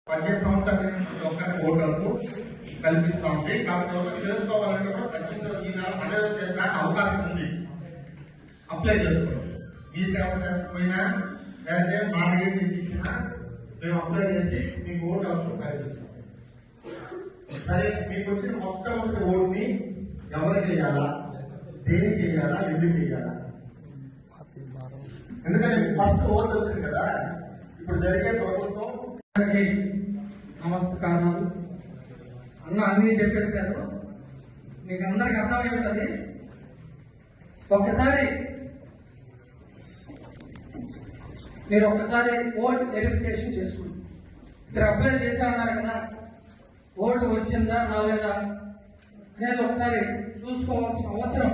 15 సంవత్సరాల ఒక్కరి ఓటర్కు కల్పిస్తూ ఉంటే కాబట్టి ఒకరు చేసుకోవాలంటే కూడా ఖచ్చితంగా ఈ నెల 10 చేయడానికి అవకాశం ఉంది. అప్లై చేసుకోండి. ఈ సేవ చేయకపోయినా లేదా మా దగ్గర ఇచ్చినా మేము అప్లై చేసి మీకు ఓటు హక్కు కల్పిస్తాం. సరే, మీకు వచ్చిన మొట్టమొదటి ఓటుని ఎవరికి వేయాలా, దేనికి వేయాలా, ఎందుకు వేయాలా? ఎందుకంటే ఫస్ట్ ఓటు వచ్చింది కదా. ఇప్పుడు జరిగే ప్రభుత్వం నమస్కారాలు అన్న అన్ని చెప్పేశారు. మీకు అందరికి అర్థమై ఉంటుంది. మీరు ఒక్కసారి ఓట్ వెరిఫికేషన్ చేసుకోండి. మీరు అప్లై చేశారన్నారు కదా, ఓటు వచ్చిందా రాలేదా అనేది ఒకసారి చూసుకోవాల్సిన అవసరం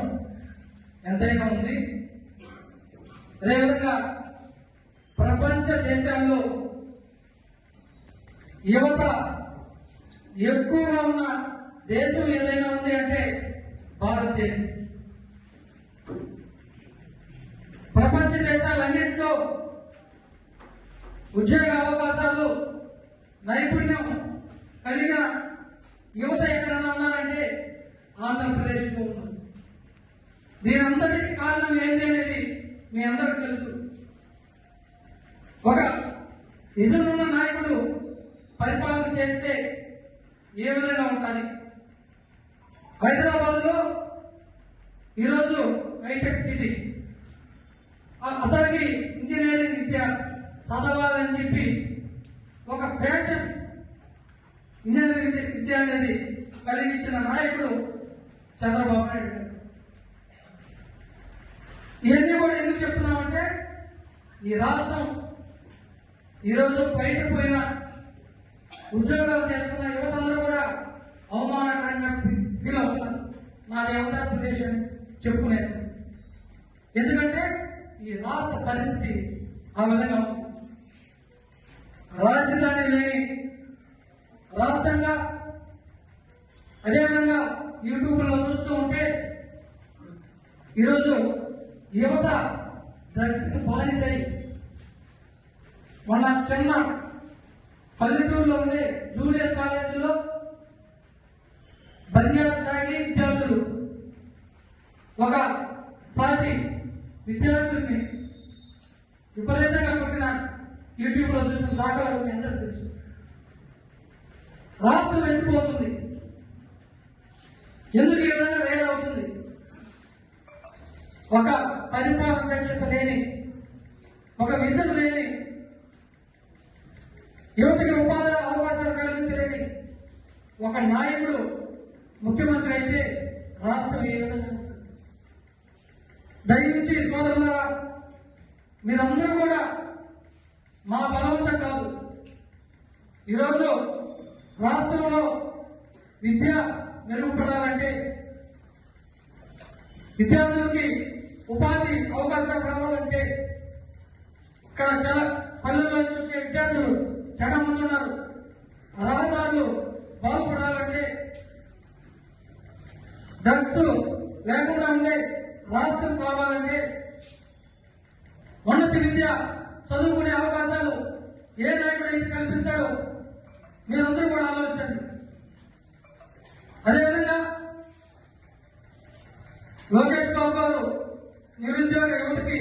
ఎంతైనా ఉంది. అదేవిధంగా ప్రపంచ దేశాల్లో యువత ఎక్కువగా ఉన్న దేశం ఏదైనా ఉంది అంటే భారతదేశం. ప్రపంచ దేశాలన్నింటిలో ఉద్యోగ అవకాశాలు, నైపుణ్యం కలిగిన యువత ఎక్కడైనా ఉన్నారంటే ఆంధ్రప్రదేశ్లో ఉన్నారు. దీని అందరికీ కారణం ఏంటి అనేది మీ అందరికీ తెలుసు. ఒక విజన్ ఉన్న నాయకుడు పరిపాలన చేస్తే ఏ విధంగా ఉంటుంది? హైదరాబాద్ లో ఈరోజు హైటెక్ సిటీ, అసలుకి ఇంజనీరింగ్ విద్య చదవాలని చెప్పి ఒక ఫ్యాషన్ ఇంజనీరింగ్ విద్య అనేది కలిగించిన నాయకుడు చంద్రబాబు నాయుడు గారు. ఇవన్నీ కూడా ఎందుకు చెప్తున్నామంటే, ఈ రాష్ట్రం ఈరోజు బయట పోయిన ఉద్యోగాలు చేసుకున్న యువతందరూ కూడా అవమానకరంగా ఫీల్ అవుతున్నారు. నాది ఆంధ్రప్రదేశ్ అని చెప్పుకునేది. ఎందుకంటే ఈ రాష్ట్ర పరిస్థితి ఆ విధంగా ఉంది. రాజధాని లేని రాష్ట్రంగా, అదేవిధంగా యూట్యూబ్ లో చూస్తూ ఉంటే ఈరోజు యువత డ్రగ్స్ కి బానిసై మన చిన్న పల్లెటూరులో ఉండే జూనియర్ కాలేజీలో బంజారా తాగి విద్యార్థులు ఒక సాటి విద్యార్థుల్ని విపరీతంగా కొట్టిన యూట్యూబ్ లో చూసిన దాఖలాలు మీ అందరూ తెలుసు. రాష్ట్రం వెళ్ళిపోతుంది. ఎందుకు ఈ విధంగా వేరవుతుంది? ఒక పరిపాలన దక్షత లేని, ఒక విజన్ లేని, యువతకి ఉపాధి అవకాశాలు కలిగించలేని ఒక నాయకుడు ముఖ్యమంత్రి అయితే రాష్ట్రం ఏ విధంగా? దయచేసి సోదరులారా, మీరందరూ కూడా మా బలవంతం కాదు. ఈరోజు రాష్ట్రంలో విద్య మెరుగుపడాలంటే, విద్యార్థులకి ఉపాధి అవకాశాలు కావాలంటే, ఇక్కడ చాలా పల్లెల్లో నుంచి వచ్చే విద్యార్థులు చాలా మంది ఉన్నారు. రహదారులు బాగుపడాలంటే, డ్రగ్స్ లేకుండా ఉండే రాష్ట్రం కావాలంటే, ఉన్నత విద్య చదువుకునే అవకాశాలు ఏ నాయకుడు అయితే కల్పిస్తాడో మీరందరూ కూడా ఆలోచించండి. అదేవిధంగా లోకేష్ బాబు గారు నిరుద్యోగ యువతకి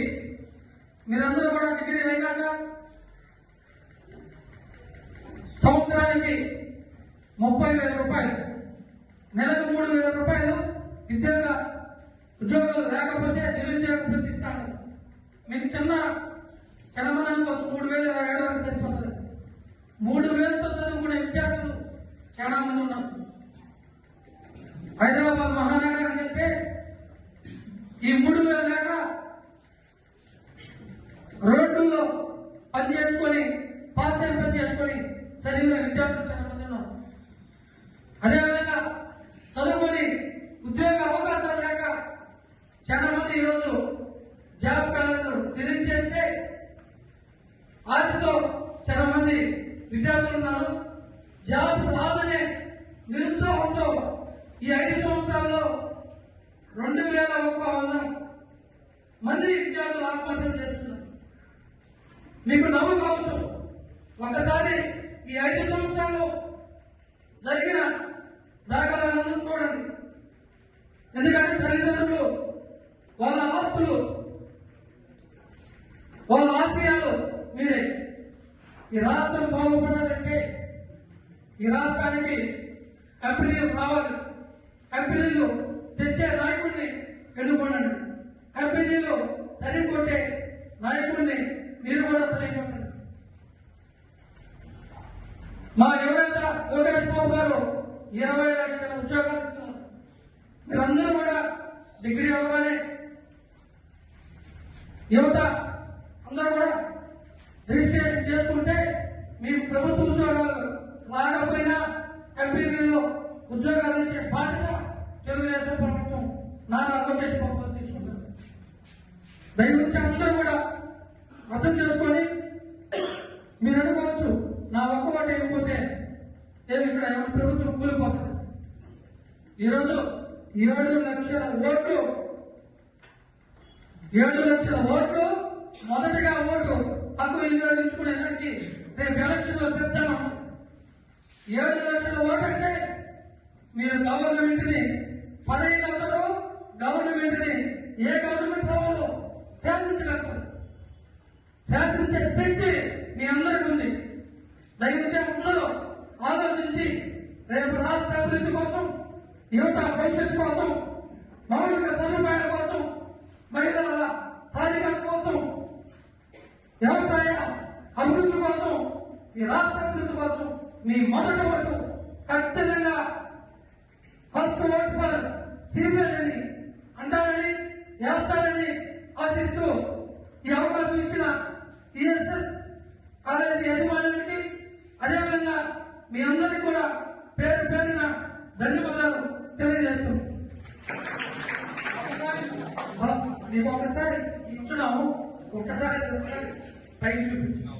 మీరందరూ కూడా డిగ్రీ అయినాక సంవత్సరానికి 30,000 రూపాయలు, నెలకు 3,000 రూపాయలు ఉద్యోగాలు లేకపోతే నిరుద్యోగం వృద్ధిస్తాను. మీకు చాలా మంది అనుకోవచ్చు 3,000 వరకు సరిపోతుంది. 3,000తో చదువుకునే విద్యార్థులు చాలా మంది ఉన్నారు. హైదరాబాద్ మహానగరానికి వెళ్తే ఈ 3,000 లేక రోడ్డుల్లో పని చేసుకొని, పార్ట్ టైం పని చేసుకొని చదివిన విద్యార్థులు చాలా మంది ఉన్నారు. అదేవిధంగా చదువుకొని ఉద్యోగ అవకాశాలు లేక చాలా మంది ఈరోజు జాబ్ క్యాలెండర్ రిలీజ్ చేస్తే ఆశతో చాలా మంది విద్యార్థులు ఉన్నారు. జాబ్ రాదనే నిరుత్సాహంతో ఈ 5 సంవత్సరాల్లో 2,100 మంది విద్యార్థులు ఆత్మహత్యలు చేస్తున్నారు. మీకు నవ్వు కావచ్చు. ఒకసారి ఈ 5 సంవత్సరాల్లో జరిగిన దాఖలాలను చూడండి. ఎందుకంటే తల్లిదండ్రులు వాళ్ళ ఆస్తులు, వాళ్ళ ఆశయాలు మీరే. ఈ రాష్ట్రం బాగుపడాలంటే ఈ రాష్ట్రానికి కంపెనీలు రావాలి. కంపెనీలు తెచ్చే నాయకుడిని ఎన్నుకోండి. కంపెనీలు తరిగొట్టే నాయకుడిని మీరు కూడా తరిగొట్టండి. మా ఎవరైతే లోకేష్ బాబు గారు 20 లక్షల ఉద్యోగాలు ఇస్తున్నారు. మీరందరూ కూడా డిగ్రీ అవ్వగానే యువత అందరూ కూడా రిజిస్ట్రేషన్ చేసుకుంటే మీకు ప్రభుత్వ ఉద్యోగాలు రాకపోయినా కంపెనీల్లో ఉద్యోగాలు ఇచ్చే బాధ్యత తెలుగుదేశం ప్రభుత్వం నారా లోకేష్ బాబు గారు తీసుకుంటారు. దయవుంచి అందరూ కూడా అర్థం చేసుకొని మీరు అనుకోవచ్చు, నా ఒక్క ఓటు వేయకపోతే ఏమి ఇక్కడ ఎవరి ప్రభుత్వం కూలిపోతుంది. ఈరోజు 7 లక్షల ఓట్లు, 7 లక్షల ఓట్లు మొదటిగా ఓటు హక్కు వినియోగించుకునేదానికి రేపు ఎలక్షన్ లో సిద్ధం. 7 లక్షల ఓటు అంటే మీరు గవర్నమెంట్ ని పడేయగలుగుతారు. గవర్నమెంట్ ని ఏ గవర్నమెంట్ రావాలో శాసించగలుగుతారు. శాసించే శక్తి మీ అందరికీ ఉంది. దయచేసి అందరూ ఆలోచించి రేపు రాష్ట్ర అభివృద్ధి కోసం, యువత భవిష్యత్తు కోసం, మౌలిక సదుపాయాల కోసం, మహిళల సాధికారత కోసం, వ్యవసాయ అభివృద్ధి కోసం, ఈ రాష్ట్ర అభివృద్ధి కోసం మీ మొదటి ఓటు ఖచ్చితంగా ఫస్ట్ ఓట్ ఫర్ సిపిఎన్ అని అంటారని, వేస్తారని ఆశిస్తూ ఈ అవకాశం ఇచ్చిన ఈఎస్ఎస్ కాలేజీ యజమానికి, అదేవిధంగా మీ అందరికీ కూడా పేరు పేరున ధన్యవాదాలు తెలియజేస్తున్నాం. మీకు ఒకసారి ఇచ్చున్నాము, ఒక్కసారి పైకి చూపించాము.